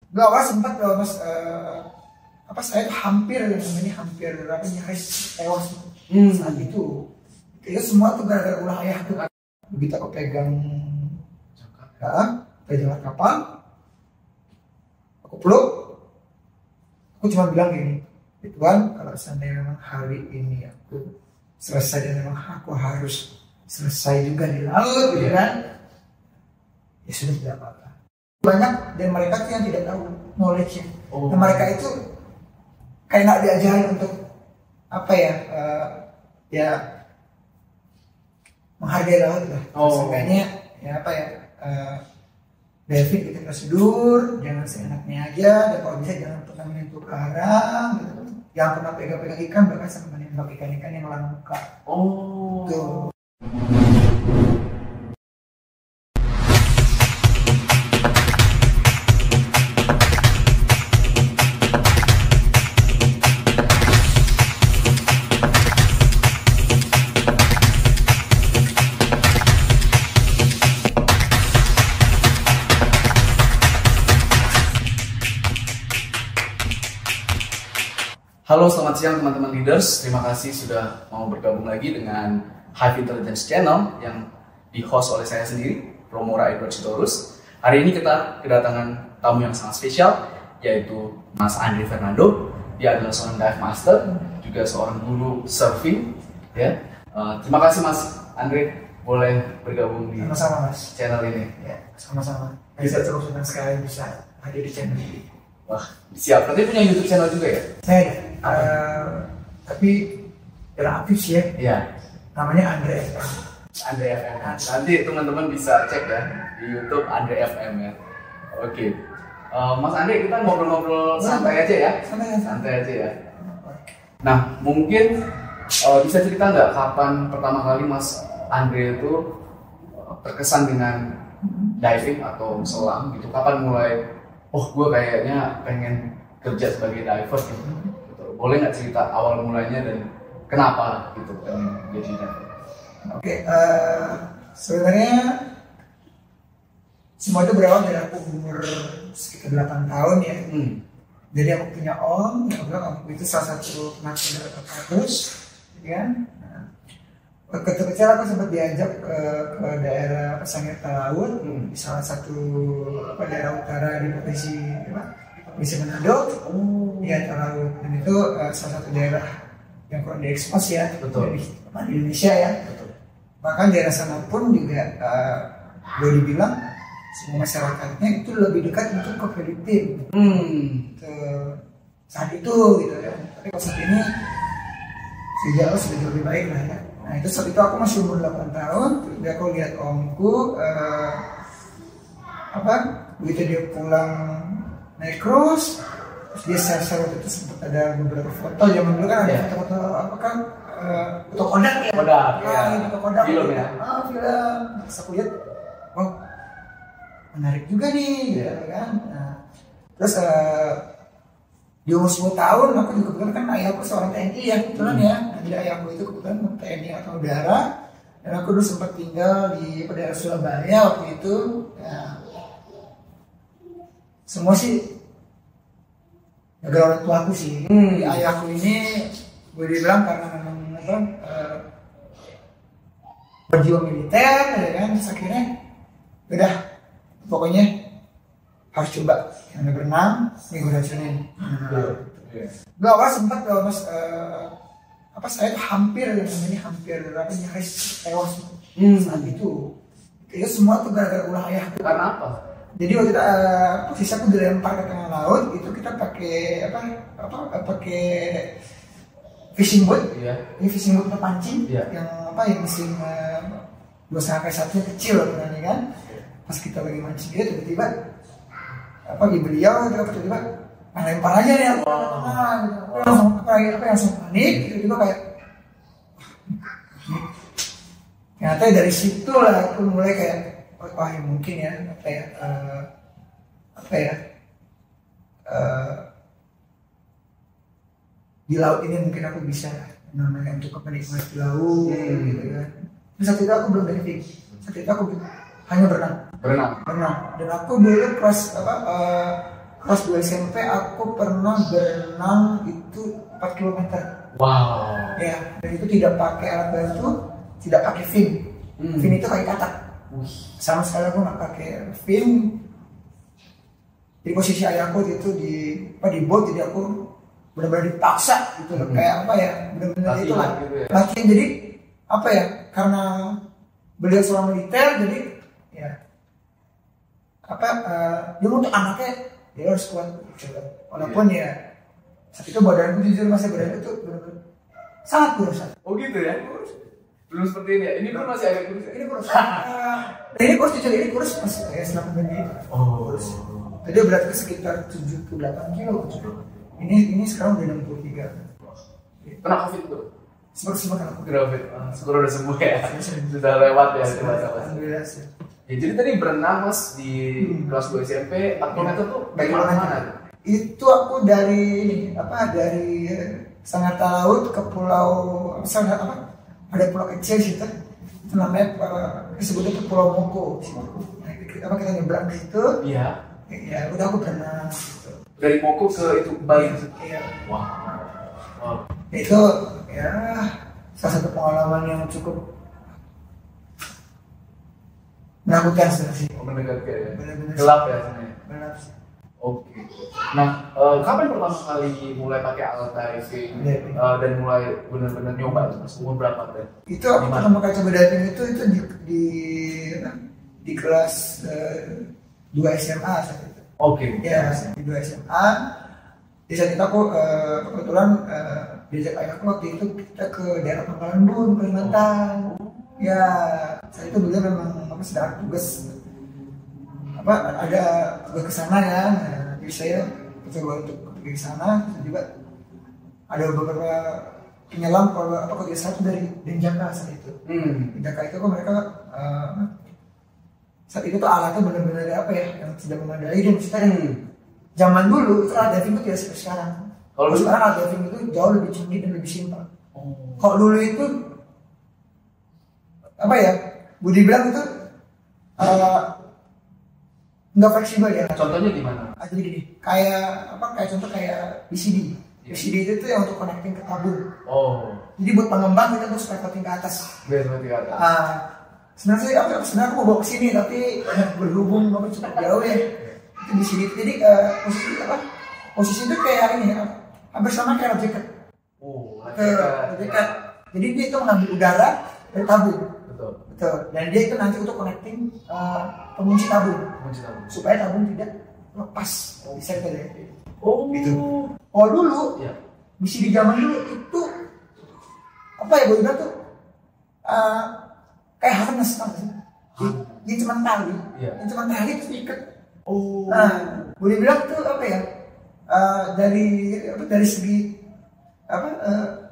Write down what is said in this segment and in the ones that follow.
Gak awal sempat loh mas, saya tuh hampir nyaris tewas saat itu. Itu semua tuh gara-gara ulah ayah tuh. Begitu aku pegang jangkar kapal, aku peluk, aku cuma bilang gini, Tuhan, kalau seandainya memang hari ini aku selesai dan memang aku harus selesai juga di laut, gitu kan? Ya sudah, tidak apa-apa. Banyak dari mereka tuh yang tidak tahu knowledge-nya. Dan mereka itu kayak nggak diajarin untuk menghargai laut lah. Seenggaknya diving kita prosedur, jangan seenaknya aja, dan kalau bisa jangan pernah menyentuh karang, gitu. Jangan pernah pegang-pegang ikan, bahkan sampai menembak ikan-ikan yang langka. Tuh. Halo, selamat siang teman-teman leaders. Terima kasih sudah mau bergabung lagi dengan Hive Intelligence Channel yang di-host oleh saya sendiri, Romora Edward Sitorus. Hari ini kita kedatangan tamu yang sangat spesial, yaitu Mas Andre Fernando. Dia adalah seorang dive master, juga seorang guru surfing. Ya, terima kasih Mas Andre boleh bergabung di channel ini. Ya, sama-sama. Saya terus senang sekali bisa hadir di channel ini. Wah, siap. Berarti punya YouTube channel juga ya? Saya tapi jarang aktif sih ya. Iya. Namanya Andre FM. Andre FM. Nanti teman-teman bisa cek ya di YouTube Andre FM ya. Oke. Mas Andre, kita ngobrol-ngobrol santai aja ya. Santai aja ya. Nah, mungkin bisa cerita nggak kapan pertama kali Mas Andre itu terkesan dengan diving atau selam gitu? Kapan mulai? Gue kayaknya pengen kerja sebagai diver gitu. Boleh nggak cerita awal mulanya dan kenapa gitu pengen jadi diver? Oke, sebenarnya semua itu berawal dari aku umur sekitar 8 tahun ya. Jadi aku punya om, yang bilang om itu salah satu penasihat dari kampus, kan? Kecil-kecil aku sempat diajak ke daerah Sangir Laut, di salah satu daerah utara di provinsi Manado, di antara laut. Dan itu salah satu daerah yang kurang diekspos ya, di Indonesia ya. Betul. Bahkan daerah sana pun juga boleh dibilang semua masyarakatnya itu lebih dekat untuk ke Filipina. Saat itu gitu ya. Tapi saat ini sudah lebih baik lah ya. Nah itu saat itu aku masih umur 8 tahun, terus aku lihat omku begitu dia pulang naik cruise, terus dia share waktu itu sempat ada beberapa foto, zaman dulu kan ada foto-foto foto Kodak ya? Foto Kodak film ya? Film. Terus aku lihat, menarik juga nih, gitu kan. Nah, terus di umur 10 tahun aku juga kebetulan kan ayahku seorang TNI ya kebetulan ya. Jadi ayahku itu kebetulan TNI atau udara, dan aku dulu sempat tinggal di daerah Surabaya waktu itu. Ya, semua sih negara orang tua aku sih. Di ayahku ini boleh dibilang karena memang berjiwa militer, ya kan. Terus akhirnya udah pokoknya harus coba yang berenang, minggu dan Senin. Gak awal sempat loh mas, saya tuh hampir nyaris tewas saat itu. Itu semua tuh gara-gara ulah ayah. Karena apa? Jadi waktu itu posisi aku dilempar ke tengah laut, itu kita pakai pakai fishing boat. Ini fishing boat untuk pancing, yang mesin 2,1 kecil kan. Pas kita lagi mancing dia tiba-tiba di beliau tiba-tiba lempar aja nih aku langsung panik, tiba-tiba kayak ternyata dari situ lah aku mulai kayak ya mungkin ya di laut ini mungkin aku bisa namanya untuk menikmati laut gitu kan. Saat itu aku belum diving, saat itu aku hanya berenang. Dan aku dulu kelas kelas 2 SMP aku pernah berenang itu 4 kilometer. Wow. Ya, dan itu tidak pakai alat bantu, tidak pakai fin. Fin itu pakai katak. Sama sekali aku nggak pakai fin. Di posisi ayahku itu di boat, jadi aku benar-benar dipaksa gitu loh. Kayak apa ya, benar-benar itu lah gitu ya. latihan. Jadi apa ya, karena beliau seorang militer, jadi ya apa dia untuk anaknya dia harus kuat gitu. Walaupun ya saat itu badanku, jujur masa badanku tuh benar-benar sangat kurus. Oh gitu ya? Belum seperti ini ya? Ini pun masih agak kurus ya? Ini kurus. Ini kurus jujur, ini kurus masih kayak selama ini. Kurus. Tadi beratnya sekitar 78 kilo. Ini sekarang udah 63. Kena COVID tuh? Sempat kena COVID. COVID. Syukur udah sembuh ya? Sudah lewat ya? Alhamdulillah sih. Ya, jadi tadi berenang mas di kelas 2 SMP 4 km tuh dari mana? Itu aku dari Sangat Laut ke pulau ada pulau kecil situ, itu namanya disebutnya itu Pulau Moko. Kita nyebrang ke situ. Iya. Ya udah aku berenang gitu. Dari Moko ke itu Bali. Iya. Wow. Itu ya salah satu pengalaman yang cukup menakutkan sih. Menegakkan ya. Benar-benar Gelap ya sebenarnya. Gelap sih. Oke. Nah, kapan pertama kali mulai pakai alat diving dan mulai benar-benar nyoba itu? Umur berapa teh? Itu aku pertama kali coba diving itu di kelas 2 SMA saat itu. Oke. Ya, di 2 SMA. Di saat itu aku kebetulan diajak ayahku waktu itu kita ke daerah Pangkalan Bun, Kalimantan. Ya, saat itu beliau memang sedang tugas ada tugas ke sana ya. Jadi saya coba untuk pergi ke sana. Juga ada beberapa penyelam kalau dia satu dari Denjaka saat itu. Denjaka itu kan mereka saat itu tuh alatnya benar-benar apa ya yang tidak memadai, dan sekarang zaman dulu itu alat diving itu tidak seperti sekarang. Kalau sekarang alat diving itu jauh lebih canggih dan lebih simpel. Kalau dulu itu apa ya, Budi bilang itu nggak fleksibel ya. Contohnya gimana? Jadi gini, kayak contoh kayak BCD. BCD itu yang untuk connecting ke tabung. Jadi buat pengembang kita tuh supaya connecting ke atas. Sebenarnya aku mau bawa ke sini, tapi berhubung kamu cukup jauh ya. Itu BCD. Jadi posisi itu kayak ini ya, hampir sama kayak jacket. Jacket. Jadi dia itu mengambil udara dari tabung. Betul. Dan dia itu nanti untuk connecting pengunci tabung. Supaya tabung tidak lepas. Bisa kita lihat. Gitu. Oh dulu, bisa di zaman dulu itu apa ya, gue bilang tuh kayak harness kan sih. Dia cuma tali, terus diikat. Boleh bilang tuh apa ya? Dari segi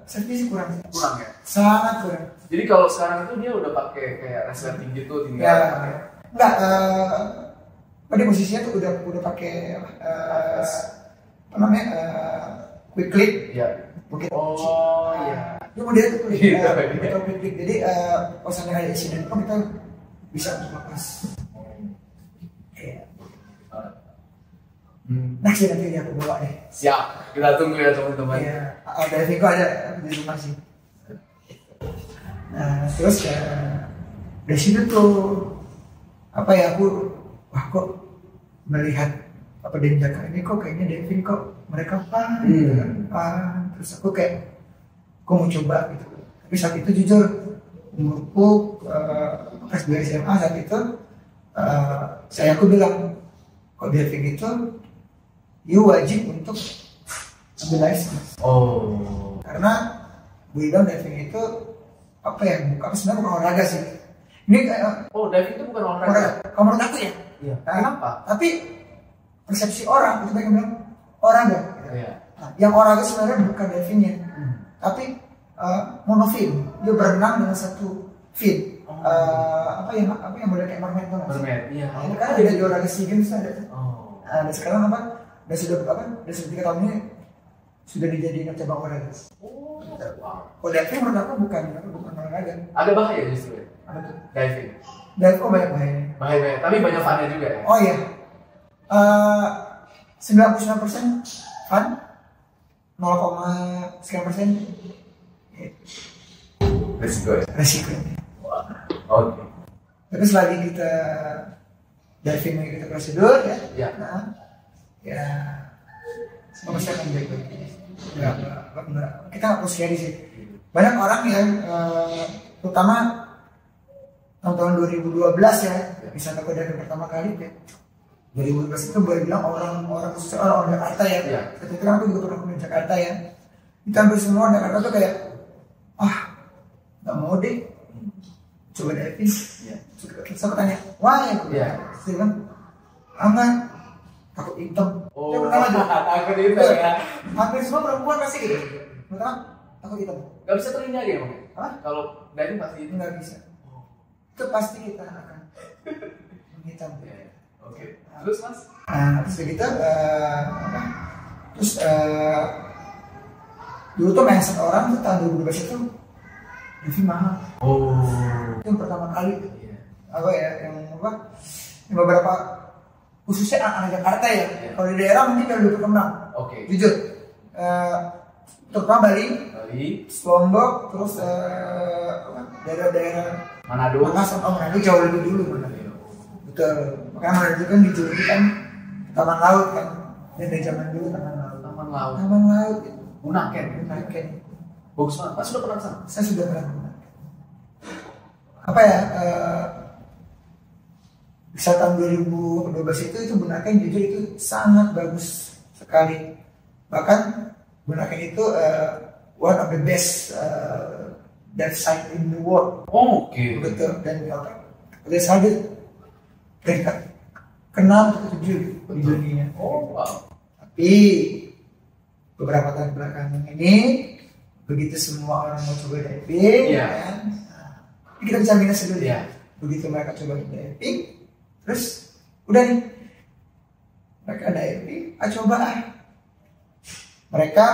servis kurang ya? Sangat kurang. Jadi kalau sekarang itu dia udah pakai kayak resleting gitu, tinggal enggak, pada posisinya tuh udah pakai quick clip. Begitu. Itu model itu quick clip. Jadi pas ada insiden kita bisa untuk lepas. Nanti aku bawa deh. Siap, kita tunggu ya teman-teman. Ada Viko ada di rumah sih. Nah, terus dari situ tuh aku kok melihat Denjaka ini kok kayaknya diving kok mereka terus aku mau coba gitu. Tapi saat itu jujur umurku kelas 2 SMA saat itu aku bilang kok diving itu wajib untuk ambil license. Karena gue bilang diving itu sebenarnya bukan olahraga sih. Ini diving itu bukan olahraga. Kalau menurut aku ya. Kenapa? Tapi persepsi orang itu banyak bilang olahraga. Yang olahraga sebenarnya bukan divingnya, tapi monofin. Dia berenang dengan satu fin. Apa yang model kayak mermaid tuh. Ini kan ada di olahraga SEA Games ada. Dan sekarang dan sudah 3 tahun ini sudah dijadikan cabang olahraga. Kalau diving menurut aku bukan olahraga. Ada bahaya justru ya? Apa tuh? Diving Banyak bahaya. Bahaya, tapi banyak funnya juga ya? Oh iya. 99% fun, 0, sekian % Resiko ya. resiko. Oke. Tapi selagi kita diving mengikuti prosedur ya, Ya. nah, ya semua pasti akan baik-baik. Enggak, kita nggak perlu scary sih. Banyak orang yang terutama tahun 2012 ya, wisata aku dari pertama kali ya. 2012 itu boleh bilang orang khususnya orang Jakarta ya. Ya. Ketika aku juga pernah ke Jakarta ya. Kita hampir semua orang Jakarta tuh kayak, nggak mau deh coba diving. Ya. Terus aku tanya, why? Ya. Terus dia bilang, aman, takut hitam. Oh, Itu pertama aja. takut itu ya. Hampir semua perempuan pasti gitu. Pertama, takut hitam. Gak bisa terhindari ya, Bang? Hah? Kalau diving pasti itu. Nggak bisa. Itu pasti kita akan hitam. Ya, ya. Oke. Terus Mas? Nah, terus begitu, dulu tuh mindset orang tuh tahun 2012 itu diving mahal. Oh. Itu yang pertama kali Iya. yang beberapa khususnya anak Jakarta ya. Iya. Kalau di daerah mungkin udah berkembang. Oke. Jujur, terutama Bali, Lombok, terus daerah-daerah Manado. Makassar, Manado jauh lebih dulu Manado. Betul. Makanya Manado kan dijuluki kan taman laut kan. Dan dari zaman dulu taman laut. Taman laut. Taman laut. Bunaken. Bunaken. Bagus banget. Mas sudah pernah kesana? Saya sudah pernah. Apa ya? Bisa tahun 2012 itu Bunaken jujur itu sangat bagus sekali. Bahkan Bunaken itu one of the best dive site in the world. Oh, oke. Betul. Dan udah sampai peringkat ke-6 atau 7 di dunia. Oh, wow. Tapi beberapa tahun belakangan ini begitu semua orang mau coba diving, Iya. kan? Nah, kita bisa minus dulu Iya. ya. Begitu mereka coba diving, terus udah nih mereka diving, coba mereka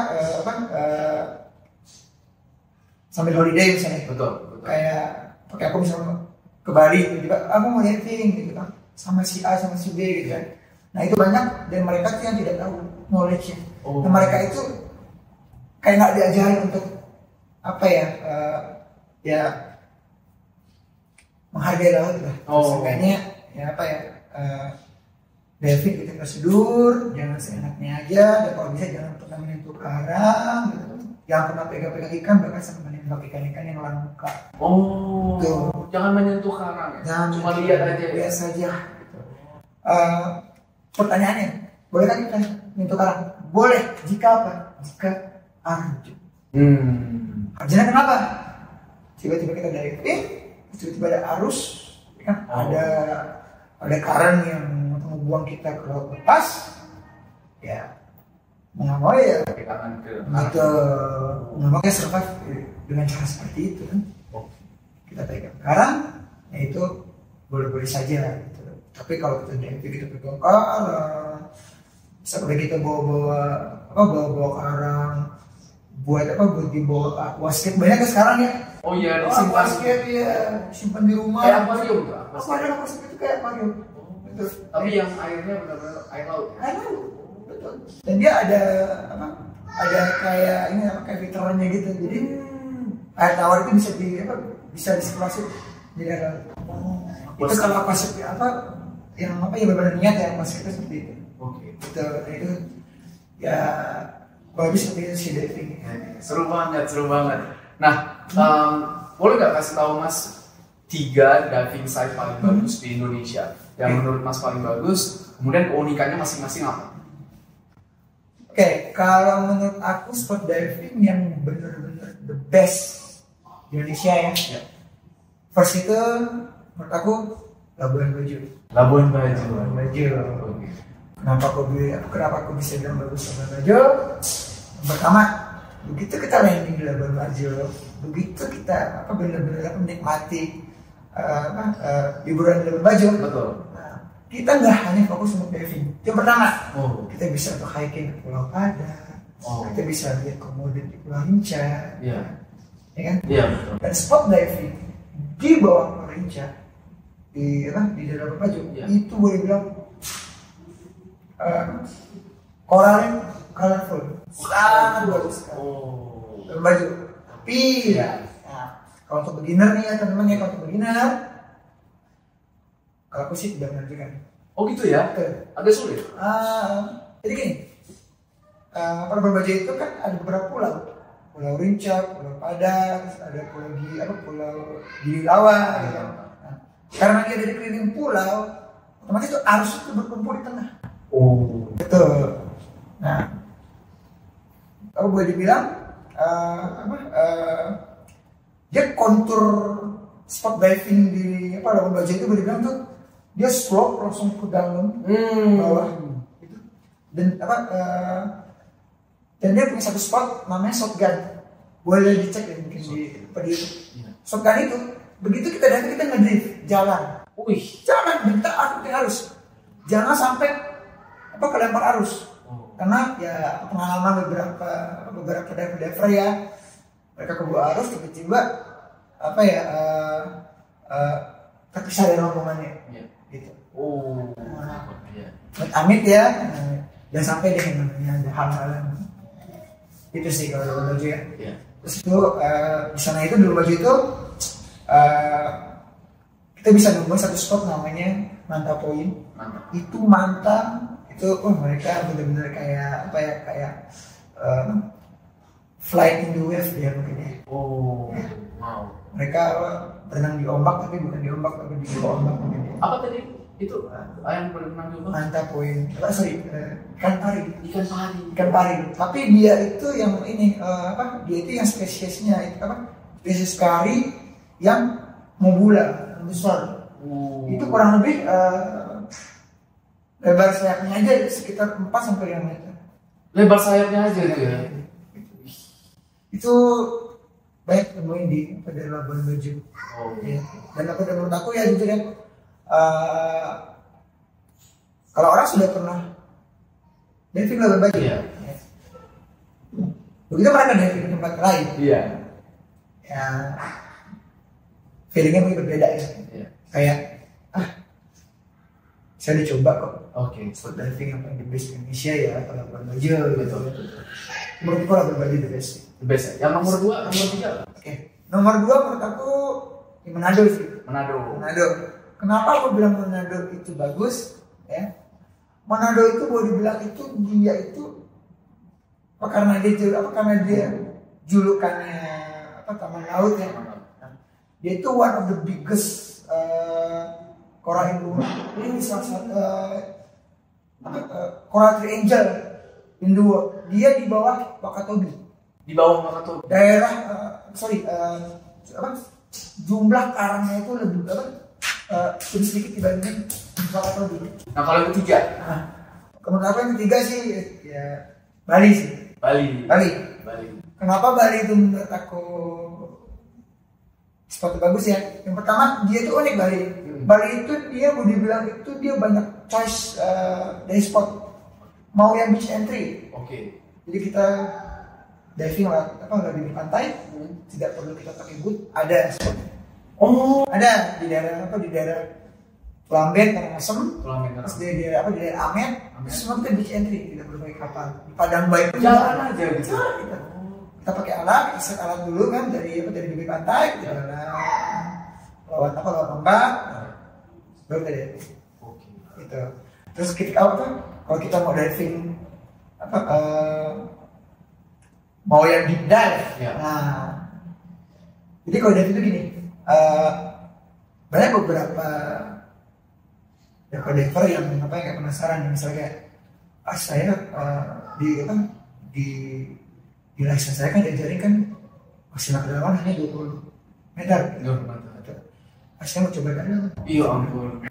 sambil holiday misalnya, Betul. kayak aku misalnya ke Bali, tiba aku mau diving gitu kan, sama si A sama si B gitu kan. Nah itu banyak dan mereka tuh yang tidak tahu knowledge-nya. Oh. Nah, mereka itu kayak nggak diajarin untuk apa ya, ya menghargai laut lah. Oh. Kayaknya ya apa ya, diving itu prosedur, jangan seenaknya aja, dan kalau bisa jangan pernah menyentuh karang, gitu. Jangan pernah pegang-pegang ikan, bahkan sampai menembak ikan-ikan yang langka. Oh. Tuh. Jangan menyentuh karang ya. Jangan Cuma lihat aja. lihat saja. Gitu. Pertanyaannya, bolehkah kita menyentuh karang? Boleh. Jika apa? Jika arju. Arjunya kenapa? Tiba-tiba kita diving, tiba-tiba ada arus, kan? Ada karang yang membuang kita ke laut lepas, ya mau nggak mau ya Pakai tangan ke gitu, nggak mau ya survive dengan cara seperti itu kan. Kita pegang karang, ya itu boleh-boleh saja gitu. Tapi kalau kita diving kita pegang karang, seperti kita bawa karang buat dibawa aquascape, banyak kan sekarang ya. Oh iya, Simpan ya, simpan di rumah. Kayak aquarium tuh. Aquascape itu kayak aquarium. Betul. Tapi yang airnya benar-benar air laut. Air laut. Betul. Dan dia ada kayak ini kayak filternya gitu. Jadi air tawar itu bisa disirkulasi jadi air laut. Itu kalau aquascape yang benar-benar niat ya aquascape seperti itu. Oke. Betul. Itu ya bagus seperti itu sih diving. Seru banget. Nah, boleh nggak kasih tahu Mas 3 diving site paling bagus di Indonesia yang menurut Mas paling bagus, kemudian keunikannya masing-masing apa? Oke, kalau menurut aku spot diving yang benar-benar the best di Indonesia ya. First itu menurut aku Labuan Bajo. Labuan Bajo. Oke. Kenapa aku bisa bilang bagus Labuan Bajo? Pertama, begitu kita landing di Labuan Bajo, begitu kita benar-benar menikmati liburan di Labuan Bajo. Betul. Nah, kita nggak hanya fokus untuk diving. Yang pertama, kita bisa untuk hiking ke Pulau Padar, kita bisa lihat komodo di Pulau Rinca, Iya. ya kan? Iya betul. Dan spot diving di bawah Pulau Rinca di daerah Labuan Bajo, itu boleh bilang koralnya colorful, sangat bagus sekali. Baju. Tapi ya. Nah, kalau untuk beginner nih ya teman-teman ya, kalau untuk beginner, kalau aku sih tidak menantikan. Oh gitu ya? Agak sulit. Jadi gini, pada baju itu kan ada beberapa pulau. Pulau Rinca, Pulau Padang, ada Pulau Gili-Lawa gitu. Nah, karena dia dari keliling pulau, otomatis itu arus itu berkumpul di tengah. Oh. Betul. Nah, aku boleh dibilang dia kontur spot diving di Labuan Bajo itu boleh dibilang tuh dia slope langsung ke dalam bawah gitu. Dan dan dia punya satu spot namanya shotgun, boleh dicek ya mungkin di YouTube. Shotgun itu begitu kita datang kita ngedrift jalan, jalan kita harus jangan sampai kelempar arus. Karena ya pengalaman beberapa diver ya, mereka kebawa arus tiba-tiba terpisah dari rombongannya gitu. Amit ya, dan sampai dengan ada hal-hal itu sih kalau Labuan Bajo ya. Terus itu di sana itu di Labuan Bajo itu kita bisa nemuin satu spot namanya Manta Point. Itu Manta itu mereka benar-benar kayak flying in the wave dia mungkin ya. Wow. Mereka berenang di ombak tapi bukan di ombak tapi di bawah ombak mungkin ya. Apa tadi itu yang berenang di ombak? Manta Point. Ikan pari. Tapi dia itu yang ini dia itu yang spesiesnya spesies kari yang membula besar. Itu kurang lebih lebar sayapnya aja sekitar 4 sampai 5 meter. Lebar sayapnya aja gitu ya. Itu banyak temuin di Labuan Bajo. Ya. Dan menurut aku ya jujur ya, kalau orang sudah pernah diving Labuan Bajo, ya. Begitu mereka diving di tempat lain, ya feelingnya mungkin berbeda ya. Kayak saya udah coba kok. Spot diving yang paling the best Indonesia ya, kalau Labuan Bajo gitu. Menurutku Labuan Bajo the best. The best. Yang nomor 2, nomor 3. Nomor 2 menurut aku di Manado sih. Manado. Kenapa aku bilang Manado itu bagus? Ya. Manado itu boleh dibilang itu dia itu karena dia julukannya taman laut ya. Dia itu one of the biggest coral in the world. Ini salah satu coral triangle in the world. Dia di bawah Wakatobi. Daerah jumlah karangnya itu lebih sedikit dibanding Wakatobi. Nah kalau yang ketiga? Menurut yang ketiga sih ya Bali sih. Bali. Kenapa Bali itu menurut aku spot bagus ya? Yang pertama dia itu unik Bali. Bali itu dia boleh dibilang itu dia banyak choice dari spot. Mau yang beach entry. Jadi kita diving nggak di pantai, tidak perlu kita pakai boot, ada spot. Ada di daerah Kelamben, Karangasem, terus di daerah Amet, semua kita beach entry, tidak perlu pakai kapal. Di Padang Bayi pun jalan aja gitu. Kita pakai alat, set alat dulu kan dari bibir pantai, kita jalan lewat ombak, baru kita diving. Gitu. Terus kalau kita mau diving mau yang deep dive, nah jadi kalau diving itu gini, banyak beberapa diver yang kayak penasaran, misalnya kayak saya di license saya kan diajarin kan maksimal kedalaman hanya 20 meter. Saya mau coba kan? Iya ampun.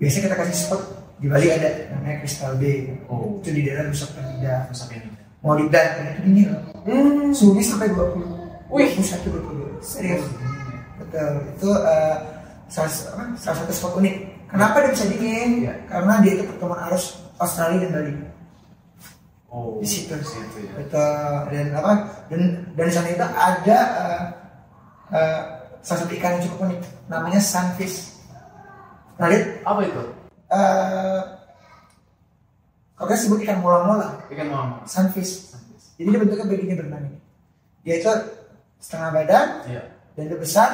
Biasanya kita kasih spot di Bali ada namanya Crystal Bay. Itu di daerah Nusa Penida. Mau di dive itu dingin loh. Suhunya sampai 20. 21-22. Serius. Betul. Itu salah satu spot unik. Kenapa dia bisa dingin? Karena dia itu pertemuan arus Australia dan Bali. Di situ. Betul. Dan di sana itu ada salah satu ikan yang cukup unik. Namanya sunfish. Nah lihat apa itu? Kalau kita sebut ikan mola-mola. Ikan mola. Sunfish. Jadi dia bentuknya begini berenang ini. Dia itu setengah badan, dan dia besar.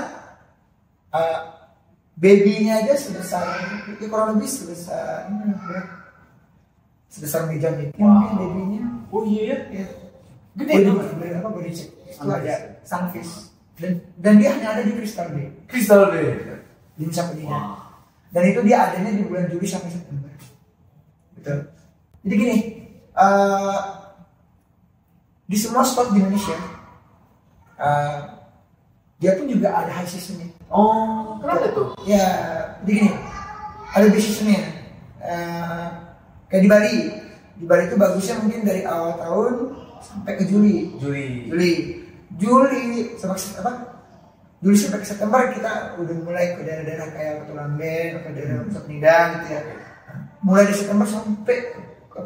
Babynya aja sebesar, ya kurang lebih sebesar meja meeting mungkin babynya. Oh iya ya. Gede apa body check. Itu ada sunfish. Dan dia hanya ada di Crystal Bay. Crystal Bay. Di Nusa Penida. Dan itu dia adanya di bulan Juli sampai September. Betul. Jadi gini, di semua spot di Indonesia, dia pun juga ada high seasonnya. Oh, kenapa itu? Ya, jadi gini, ada big seasonnya. Kayak di Bali. Di Bali itu bagusnya mungkin dari awal tahun sampai ke Juli. Juli sampai ke September kita udah mulai ke daerah-daerah kayak Batu Lamben, ke daerah Nusa Penida gitu ya. Mulai dari September sampai ke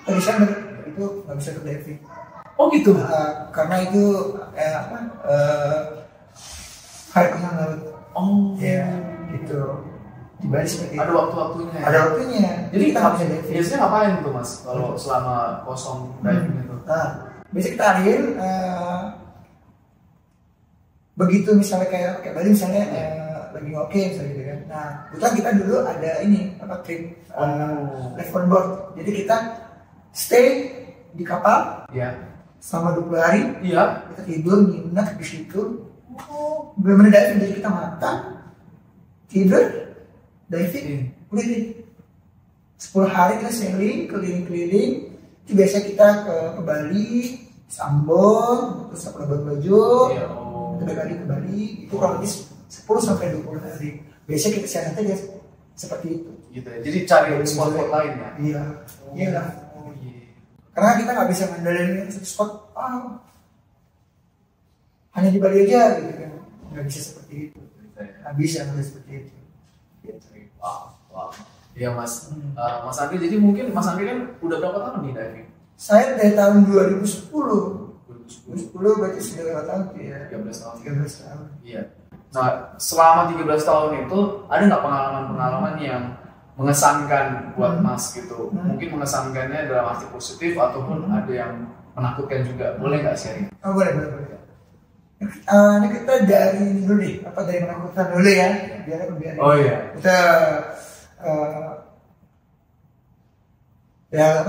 Desember itu nggak bisa ke diving. Oh gitu. Karena itu hari pasang laut. Oh ya gitu. Di Bali seperti itu. Ada waktu-waktunya. Ada waktunya. Jadi kita nggak bisa diving. Biasanya ngapain tuh mas kalau selama kosong diving itu? Biasanya kita hariin begitu misalnya kayak Bali misalnya lagi oke misalnya gitu kan. Nah, kebetulan kita dulu ada ini trip live on board. Jadi kita stay di kapal selama 20 hari. Kita tidur nginep di situ. Benar-benar diving, jadi kita makan, tidur, diving, udah nih 10 hari kita sailing keliling-keliling. Itu biasa kita ke Bali, Ambon, terus ke Labuan Bajo, kita kali ke Bali. Itu kalau lebih 10 sampai 20 hari. Biasanya kita siaran aja seperti itu. Gitu ya. Jadi cari spot-spot lain ya. Iya lah. Karena kita nggak bisa ngandelin satu spot. Hanya di Bali aja gitu kan. Nggak bisa seperti itu. Nggak bisa seperti itu. Wow. Iya mas. Mas Andri, jadi mungkin Mas Andri kan udah berapa tahun nih diving? Saya dari tahun 2010 berarti sudah berapa tahun ya? 13 tahun. Iya. Nah, selama 13 tahun itu ada nggak pengalaman-pengalaman yang mengesankan buat Mas gitu? Mungkin mengesankannya dalam arti positif ataupun ada yang menakutkan juga. Boleh nggak sharing? Boleh. Ini kita dari dulu deh, dari menakutkan dulu ya. Biar. Oh iya. Kita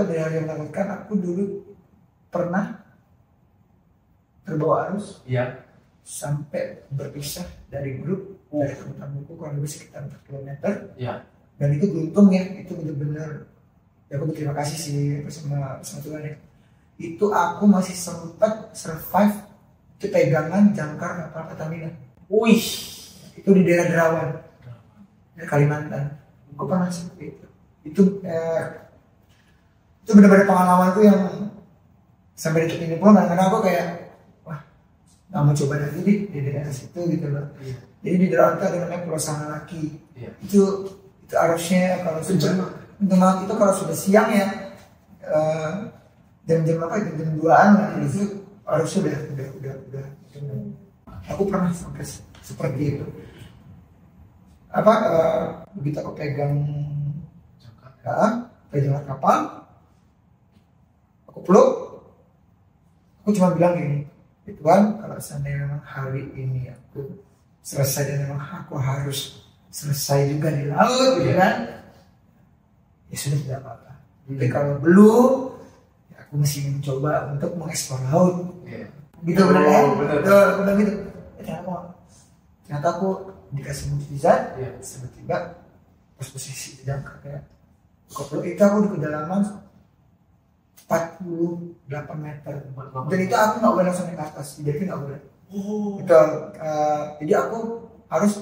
dari yang menakutkan, aku dulu pernah terbawa arus. Iya. Sampai berpisah dari grup dari teman buku kurang lebih sekitar 4 km. Iya. Dan itu beruntung ya, itu benar-benar ya aku berterima kasih sih sama Tuhan ya. Itu aku masih sempat survive itu pegangan jangkar kapal Pertamina. Wih, itu di daerah Derawan, Kalimantan. Aku pernah seperti itu. Itu benar-benar pengalamanku yang sampai detik ini pun kadang-kadang aku kayak nggak mau coba lagi di daerah situ gitu loh. Jadi di Derawan itu ada namanya Pulau Sangalaki. Itu arusnya kalau sudah siang ya, jam 2-an lah, itu arusnya udah. Aku pernah sampai seperti itu. Begitu aku pegang kapal, aku peluk, aku cuma bilang gini, Tuhan, kalau seandainya memang hari ini aku selesai dan memang aku harus selesai juga di laut gitu kan, ya sudah tidak apa-apa. Tapi kalau belum, ya aku masih mencoba untuk mengeksplor laut. Gitu benar kan? Benar gitu. Ternyata aku dikasih mukjizat, tiba-tiba pas posisi jangkar kayak koplo itu aku di kedalaman 48 meter. Dan itu aku nggak boleh langsung naik ke atas, jadi nggak boleh. Jadi aku harus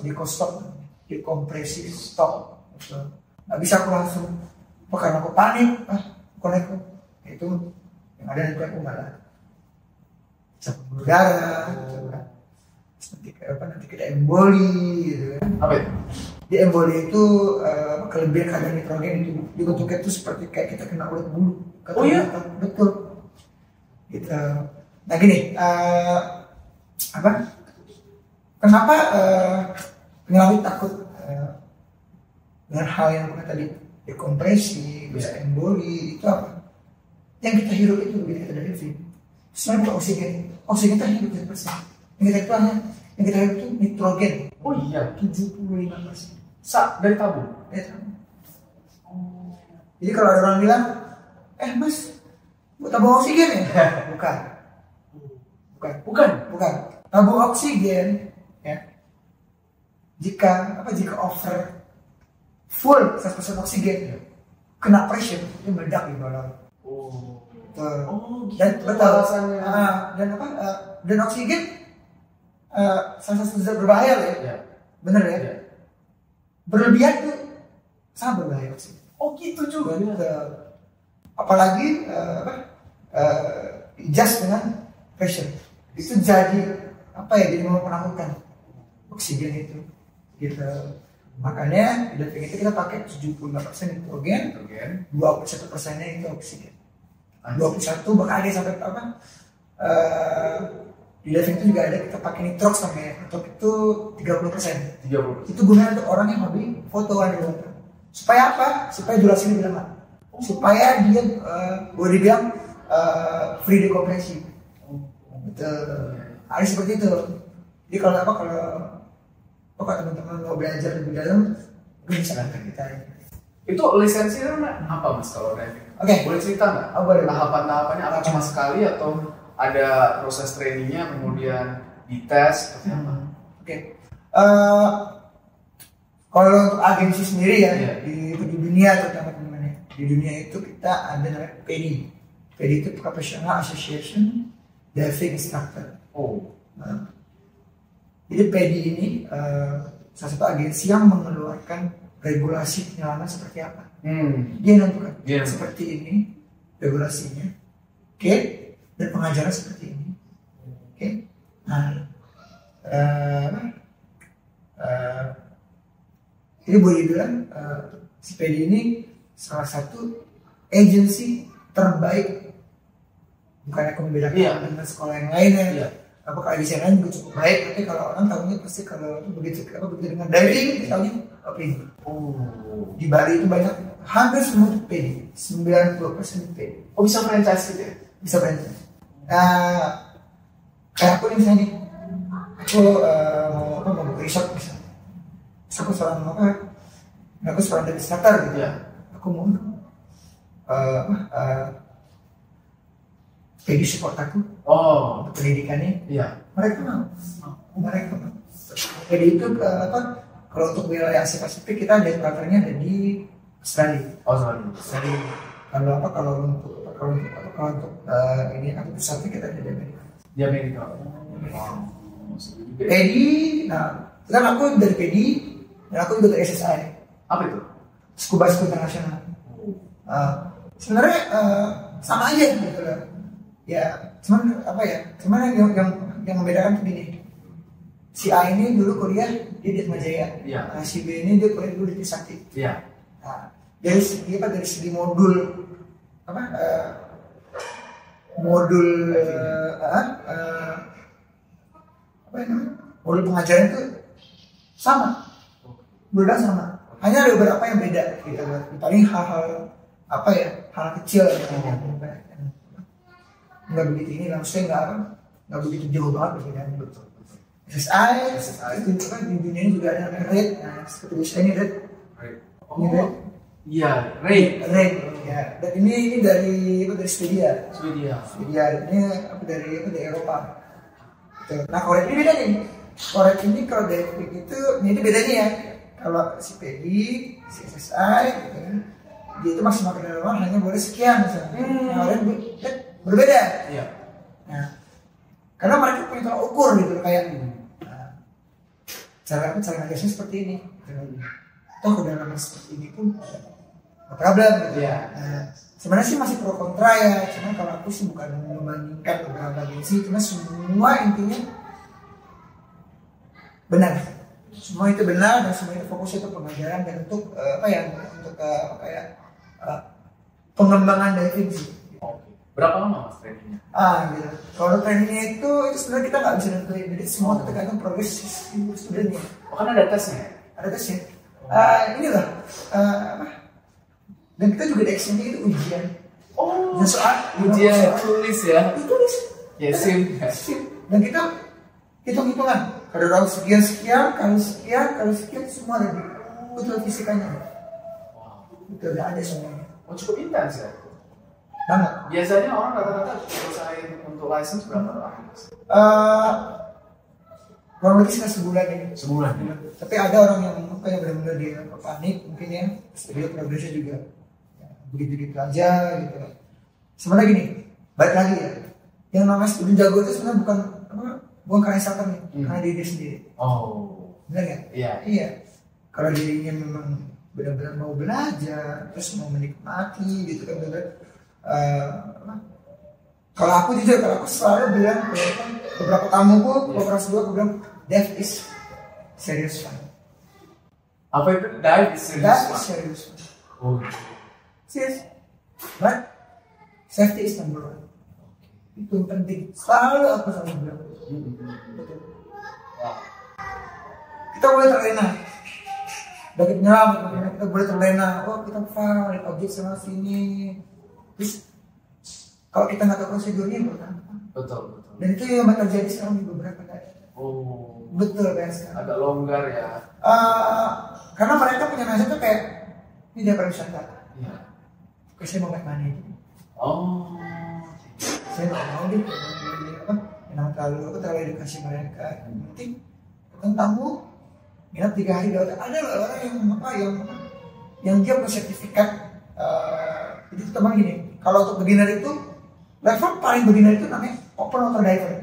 dikompresi stop. Nggak bisa aku langsung, karena aku panik, itu yang ada nanti aku malah capek darah, nanti kita emboli gitu kan. Apa itu? Di emboli itu kelebihan kadar nitrogen itu dibentuknya itu seperti kayak kita kena ulat bulu. Oh iya? Betul. Gitu. Nah gini, kenapa penyelam takut dengan hal yang tadi dekompresi, bisa emboli, itu apa? Yang kita hirup itu begitu kita dari film. Sebenarnya bukan oksigen, oksigen kita hirup 100%. Yang kita hirup yang kita hirup itu nitrogen. Oh iya, 75%. dari tabung. Dari tabung. Jadi kalau ada orang bilang, mas, buat tabung oksigen ya? Bukan. Tabung oksigen, ya. Jika over full 100% oksigen, kena pressure, itu meledak di bawah. Gitu. Dan betul. Dan oksigen salah satu zat berbahaya ya. Yeah. Bener ya? Yeah. Berlebihan tuh sangat berbahaya oksigen. Gitu juga. Apalagi adjust dengan pressure. Itu jadi jadi menakutkan oksigen itu. Gitu. Makanya di diving itu kita pakai 75% nitrogen, 21%-nya itu oksigen. 21 bahkan ada sampai di diving itu juga ada kita pakai nitrox sampai itu 30%. Itu gunanya untuk orang yang hobi foto underwater. Supaya apa? Supaya durasinya lebih lama. Supaya dia boleh dibilang free dekompresi. Ada seperti itu. Jadi kalau teman-teman mau belajar lebih dalam, bisa kan kita. Itu lisensinya apa mas kalau diving? Oke. Boleh cerita nggak? Boleh. Tahapan-tahapannya apa cuma sekali atau ada proses trainingnya kemudian dites seperti apa? Oke. Kalau untuk agensi sendiri ya di dunia terutama teman-teman di dunia itu kita ada namanya PEDI. PEDI itu Professional Association Diving Instructor. Jadi PEDI ini salah satu agensi yang mengeluarkan regulasi penyelaman seperti apa. Dia nentukan seperti ini regulasinya, dan pengajaran seperti ini. Nah, jadi boleh dibilang si PEDI ini salah satu agensi terbaik, bukannya aku membedakan dengan sekolah yang lainnya. Apakah agensi yang lain juga cukup baik, tapi kalau orang tahunya pasti kalau begitu dengan diving tahunya PEDI. Di Bali itu banyak, hampir semua itu PEDI, 90% PEDI. Bisa franchise gitu ya? Bisa franchise. Kayak aku nih misalnya, aku mau buka resort misalnya. Aku seorang dari starter gitu. Aku mau PEDI support aku untuk pendidikannya. Mereka mau. PEDI itu kalau untuk wilayah Asia Pasifik kita ada partnernya ada di Australia. Kalau untuk ini aku pusatnya kita ada di Amerika. Di Amerika. PEDI, kan aku dari PEDI dan aku juga dari SSI. Apa itu? Scuba International. Sebenarnya sama aja gitu loh. Ya, cuman yang membedakan tuh gini. Si A ini dulu kuliah di Atmajaya. Si B ini dia kuliah dulu di Trisakti. Nah, dari segi modul modul pengajaran itu sama. Benar sama. Hanya ada beberapa yang beda gitu. Paling hal-hal kecil nggak begitu ini maksudnya nggak begitu jauh banget perbedaannya. Betul. SSI itu kan di dunia ini juga ada rate. Nah, seperti ini rate. Rate. Ya. Dan ini dari Swedia. Ini dari Eropa. Nah, Korek ini beda nih. Korek ini kalau dari itu ini bedanya ya. Kalau si PEDI, si SSI, gitu kan, dia itu maksimal kedalaman hanya boleh sekian misalnya. Berbeda. Nah, karena mereka punya tolak ukur gitu kayak cara ngajarnya seperti ini. Toh kedalaman seperti ini pun problem gitu. Nah, sebenarnya sih masih pro kontra ya. Cuma kalau aku sih bukan membandingkan beberapa agensi, cuma semua intinya benar. Semua itu benar dan semua itu fokusnya untuk pengajaran dan untuk pengembangan diving sih. Berapa lama mas trainingnya? Gitu. Kalau trainingnya itu sebenarnya kita nggak bisa nentuin, jadi semua tergantung progres studentnya. Kan ada tesnya? Ada tesnya. Inilah Dan kita juga di action itu ujian. Oh, Dan soal ujian tulis ya. Tulis. Ya sim. Dan kita hitung-hitungan. Kalau sekian, kalau sekian semua ada. Betul fisikanya. Wow. Betul ada semuanya. Oh, cukup intens ya. Banget. Biasanya orang rata-rata selesai untuk license berapa lama? Kurang lebih sekitar sebulan ya. Sebulan. Tapi ada orang yang kayak benar-benar dia panik mungkin ya. Dia progresnya juga begitu-begitu aja gitu. Sebenarnya gini, balik lagi ya. Yang namanya student jago itu sebenarnya bukan karena siapa nih, karena diri dia sendiri. Oh. Benar nggak? Iya. Kalau dirinya memang benar-benar mau belajar, terus mau menikmati gitu kan benar. Kalau aku selalu bilang beberapa tamuku, beberapa aku bilang dive is serious fun. Apa itu dive is serious fun? Oh. Serius, but safety is number one. Itu penting. Selalu aku selalu bilang. Betul. Kita boleh terlena. Bagi penyelam, kita boleh terlena. Oh kita lihat objek sana sini. Terus kalau kita nggak tahu prosedurnya bukan. Betul. Dan itu yang terjadi sekarang di beberapa daerah. Oh. Betul kan sekarang. Agak longgar ya. Karena mereka punya mindset tuh kayak ini dia pariwisata. Iya. Saya mau make money. Oh. Saya nggak mau deh yang terlalu edukasi mereka. Yang penting tamu minat 3 hari dapat. Ada orang yang dia punya sertifikat. Jadi teman gini, kalau untuk beginner itu level paling beginner itu namanya open water diver.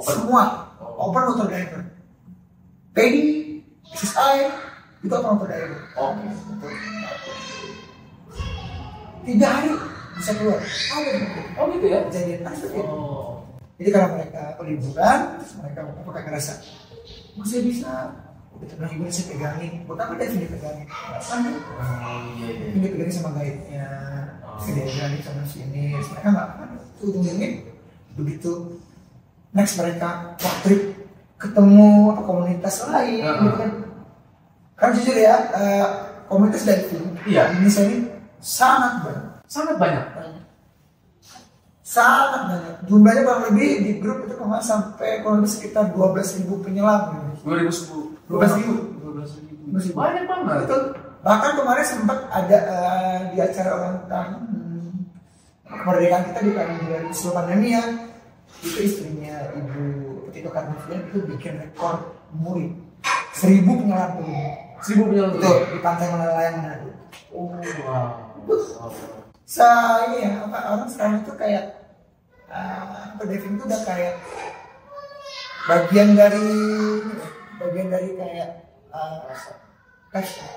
Semua open water diver. PDI, SSI itu open water diver. Oke. 3 hari bisa keluar. Oh gitu ya? Kejadian Oh. Jadi kalau mereka liburan, terus mereka apakah ngerasa masih bisa kita bilang ibu saya pegangin, buat apa dia tidak pegangin? Iya. Ini pegangin sama guide-nya, pegangin sama sini, mereka nggak akan ujung-ujungnya begitu next mereka trip ketemu komunitas lain, gitu kan? Karena jujur ya, komunitas diving di Indonesia ini sangat banyak. Jumlahnya kurang lebih di grup itu kurang sampai kurang lebih sekitar 12.000 penyelam. 12.000. Banyak banget. Betul. Bahkan kemarin sempat ada di acara ulang tahun kemerdekaan kita di tahun 2010 pandemi ya. Itu istrinya Ibu Tito Karnavian itu bikin rekor muri 1.000 penyelam tuh. 1.000 penyelam Betul, di pantai Melayang Manado. Oh wow. Ini ya, orang sekarang itu kayak diving itu udah kayak bagian dari kayak passion.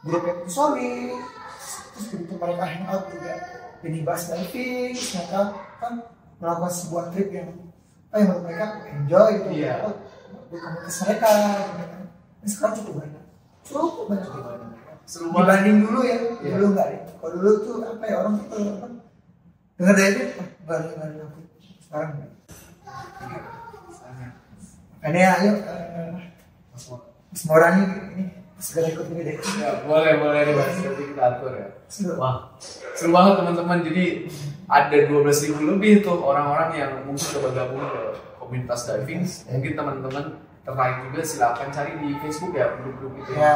Grup yang solid, terus begitu mereka hangout juga minibus diving, mereka kan melakukan sebuah trip yang menurut mereka enjoy gitu. Di komunitas mereka, ini sekarang cukup banyak. Dibanding dulu ya, dulu enggak deh. Kalau dulu tuh orang itu dengar dari itu baru aku sekarang. Makanya ayo Mas Morani ini segera ikut ini deh. Ya, boleh nih Mas, nanti kita atur ya. Wah, seru banget teman-teman. Jadi ada 12.000 lebih tuh orang-orang yang mungkin coba gabung ke komunitas diving. Mungkin teman-teman tertarik juga silakan cari di Facebook ya, grup-grup itu ya.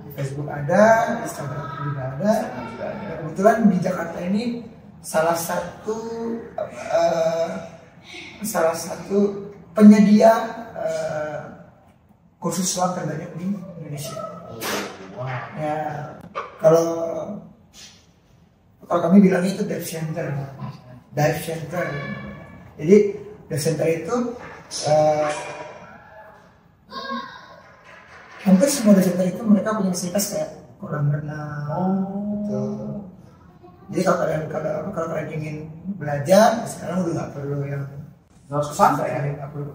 Di Facebook ada, di Instagram juga ada. Kebetulan di Jakarta ini salah satu penyedia kursus selam terbanyak di Indonesia. Ya, kalau kami bilangnya itu dive center. Jadi dive center itu hampir semua dive center itu mereka punya fasilitas kayak kolam renang. Gitu. Jadi kalau kalian ingin belajar, sekarang udah nggak perlu yang harus ke pantai ya. Nggak perlu.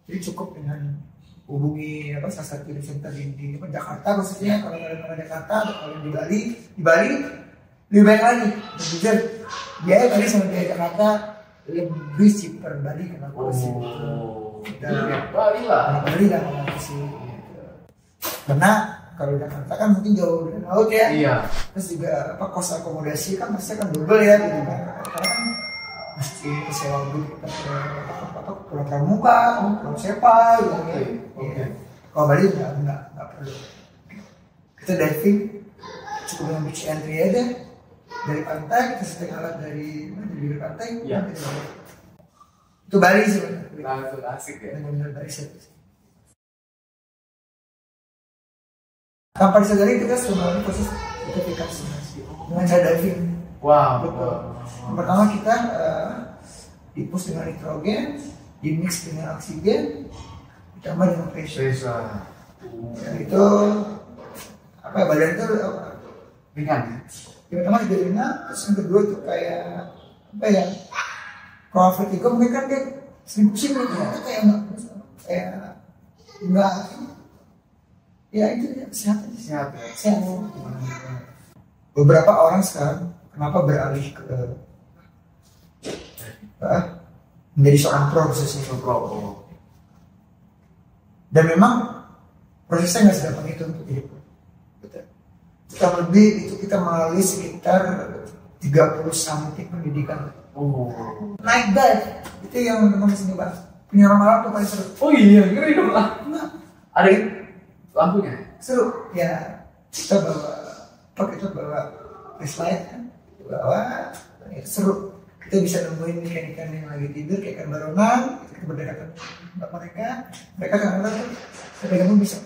Jadi cukup dengan hubungi salah satu dive center di Jakarta khususnya. Kalau kalian ke Jakarta atau kalian di Bali lebih baik lagi. Jujur, biaya Bali sama biaya Jakarta lebih cheaper Bali kenapa sih? Bali lah sih. Karena kalau Jakarta kan mungkin jauh dari laut ya. Iya. Terus juga kos akomodasi kan pasti kan double ya gitu kan. Karena kan mesti sewa dulu kita ke Pulau Pramuka, Pulau Sepa gitu kan. Iya. Kalau Bali nggak perlu. Kita diving cukup dengan beach entry aja dari pantai, kita setting alat dari bibir pantai. Iya. Itu Bali sebenarnya. Nah, itu asik ya. Benar-benar Bali sih. Tanpa disadari kita sebenarnya proses identifikasi dengan cara diving. Wow. Betul. Yang pertama kita dipus dengan nitrogen, dimix dengan oksigen, ditambah dengan pressure. Ya, itu apa ya, badan itu Ringan. yang pertama tidak ringan, terus yang kedua itu kayak apa ya? Kalau vertigo mungkin kan dia sering pusing gitu, itu kayak enggak. Ya itu ya, sehat. Beberapa orang sekarang kenapa beralih ke menjadi seorang pro khususnya Pro. dan memang prosesnya nggak segampang itu untuk jadi pro. Kita lebih itu kita melalui sekitar 30 something pendidikan. Naik dive itu yang teman-teman sini bahas. Penyelam malam tuh paling seru. Oh iya, ngeri dong lah. Ada lampunya? Seru ya, kita bawa flashlight kan, ya, seru. Kita bisa nemuin ikan-ikan yang lagi tidur kayak ikan baronang, kita berdekatan mereka kadang-kadang tuh bisa.